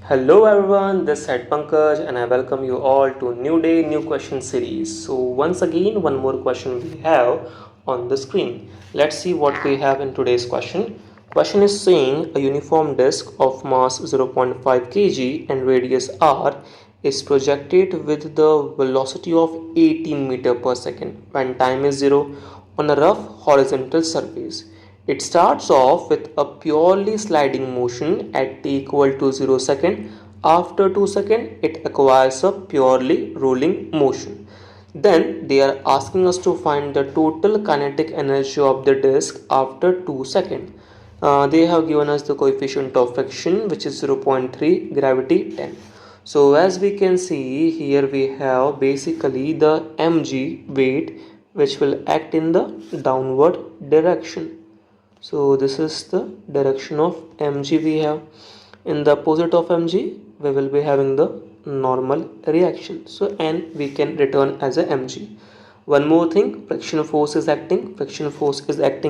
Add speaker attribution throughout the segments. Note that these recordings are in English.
Speaker 1: Hello everyone, this is Pankaj and I welcome you all to New Day, New Question series. So once again, one more question we have on the screen. Let's see what we have in today's question. Question is saying a uniform disk of mass 0.5 kg and radius r is projected with the velocity of 18 meter per second when time is 0 on a rough horizontal surface. It starts off with a purely sliding motion at t equal to 0 second. After 2 seconds, it acquires a purely rolling motion. Then they are asking us to find the total kinetic energy of the disk after 2 seconds. They have given us the coefficient of friction, which is 0.3, gravity 10. So as we can see here, we have basically the mg weight which will act in the downward direction. So this is the direction of mg we have. In the opposite of mg we will be having the normal reaction, so n we can return as a mg. One more thing, friction force is acting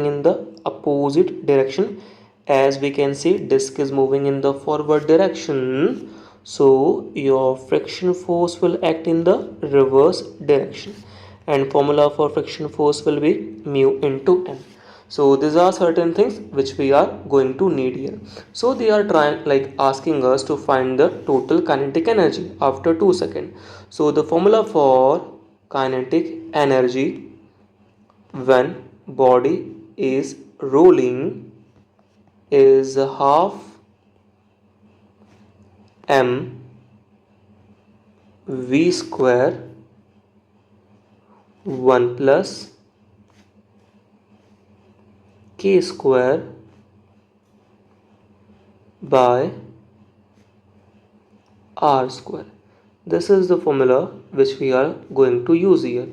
Speaker 1: in the opposite direction. As we can see, disk is moving in the forward direction, so your friction force will act in the reverse direction, and formula for friction force will be mu into m. So these are certain things which we are going to need here. So they are trying like asking us to find the total kinetic energy after 2 seconds. So the formula for kinetic energy when body is rolling is half m v square 1 plus k square by r square. This is the formula which we are going to use here.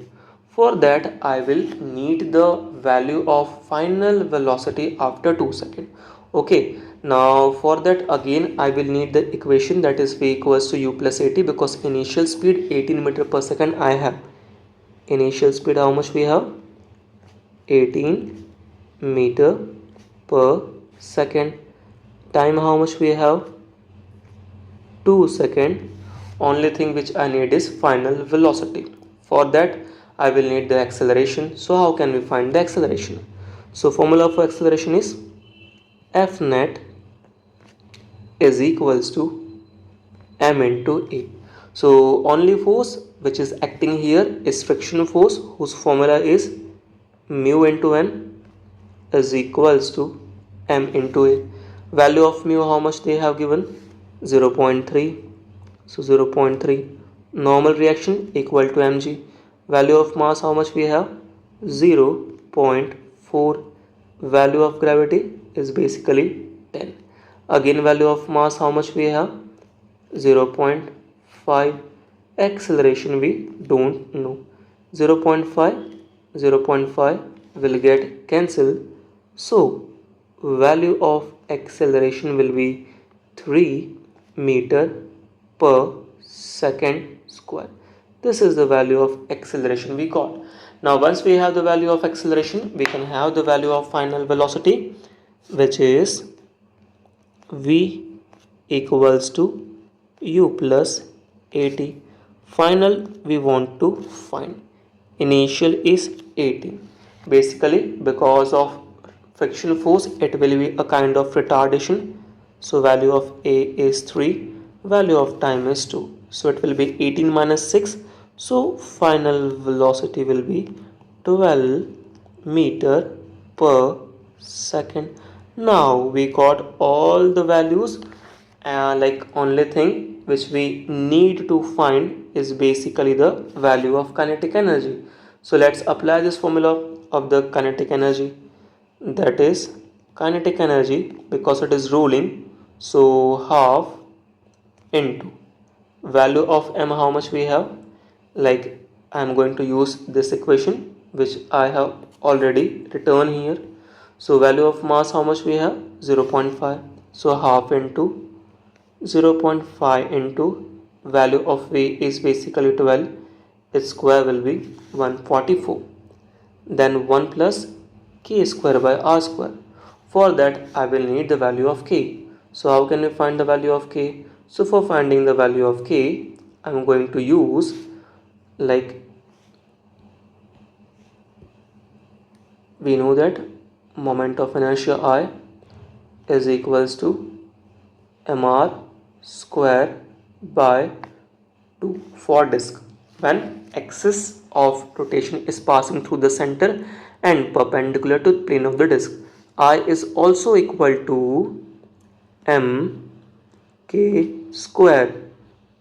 Speaker 1: For that I will need the value of final velocity after 2 seconds. Okay, now for that again I will need the equation, that is v equals to u plus at, because initial speed 18 meter per second I have. Initial speed how much we have? 18 meter per second. Time how much we have? 2 seconds. Only thing which I need is final velocity. For that I will need the acceleration. So how can we find the acceleration? So formula for acceleration is F net is equals to m into a. So only force which is acting here is friction force, whose formula is mu into n is equals to m into a. Value of mu how much they have given? 0.3. So 0.3. Normal reaction equal to mg. Value of mass how much we have? 0.4. Value of gravity is basically 10. Again value of mass how much we have? 0.5. Acceleration we don't know. 0.5 will get cancelled, so value of acceleration will be 3 meter per second square. This is the value of acceleration we got. Now once we have the value of acceleration, we can have the value of final velocity, which is v equals to u plus at. Final we want to find. Initial is 18. Basically because of friction force it will be a kind of retardation. So value of a is 3, value of time is 2. So it will be 18 minus 6. So final velocity will be 12 meter per second. Now we got all the values. Like only thing which we need to find is basically the value of kinetic energy. So let's apply this formula of the kinetic energy, that is kinetic energy, because it is rolling, so half into value of m how much we have. Like I am going to use this equation which I have already written here. So value of mass how much we have? 0.5. So half into 0.5 into value of v is basically 12. Its square will be 144. Then 1 plus k square by r square. For that I will need the value of k. So how can we find the value of k? So for finding the value of K, I'm going to use, like, we know that moment of inertia I is equals to mr square by 2 for disk when axis of rotation is passing through the center and perpendicular to the plane of the disk. I is also equal to m k square,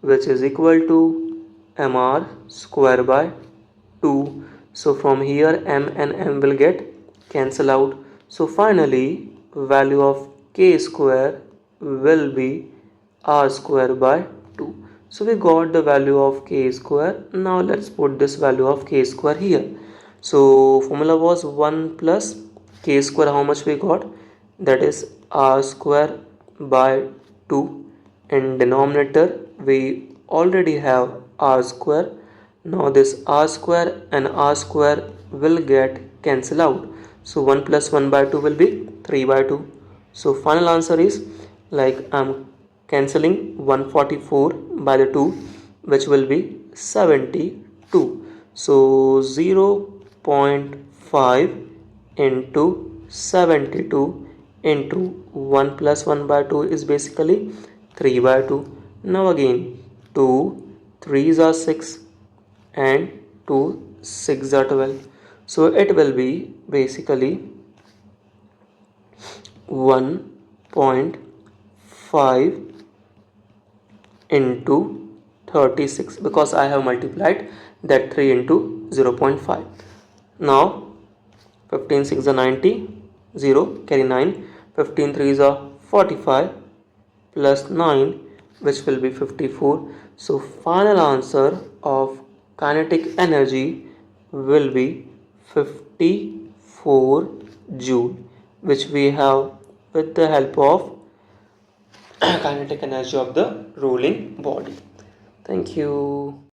Speaker 1: which is equal to mr square by 2. So from here m and m will get cancel out. So finally value of k square will be r square by 2. So we got the value of k square. Now let's put this value of k square here. So formula was 1 plus k square. How much we got? That is r square by 2. In denominator we already have r square. Now this r square and r square will get cancel out. So 1 plus 1 by 2 will be 3 by 2. So final answer is, like, I'm cancelling 144 by the 2, which will be 72. So 0.5 into 72 into 1 plus 1 by 2 is basically 3 by 2. Now again 2 3s are 6 and 2 6 are 12. So it will be basically 1.5 into 36, because I have multiplied that 3 into 0.5. Now 15 6 are 90, 0 carry 9, 15 3s are 45 plus 9, which will be 54. So final answer of kinetic energy will be 54 joule, which we have with the help of kinetic energy of the rolling body. Thank you.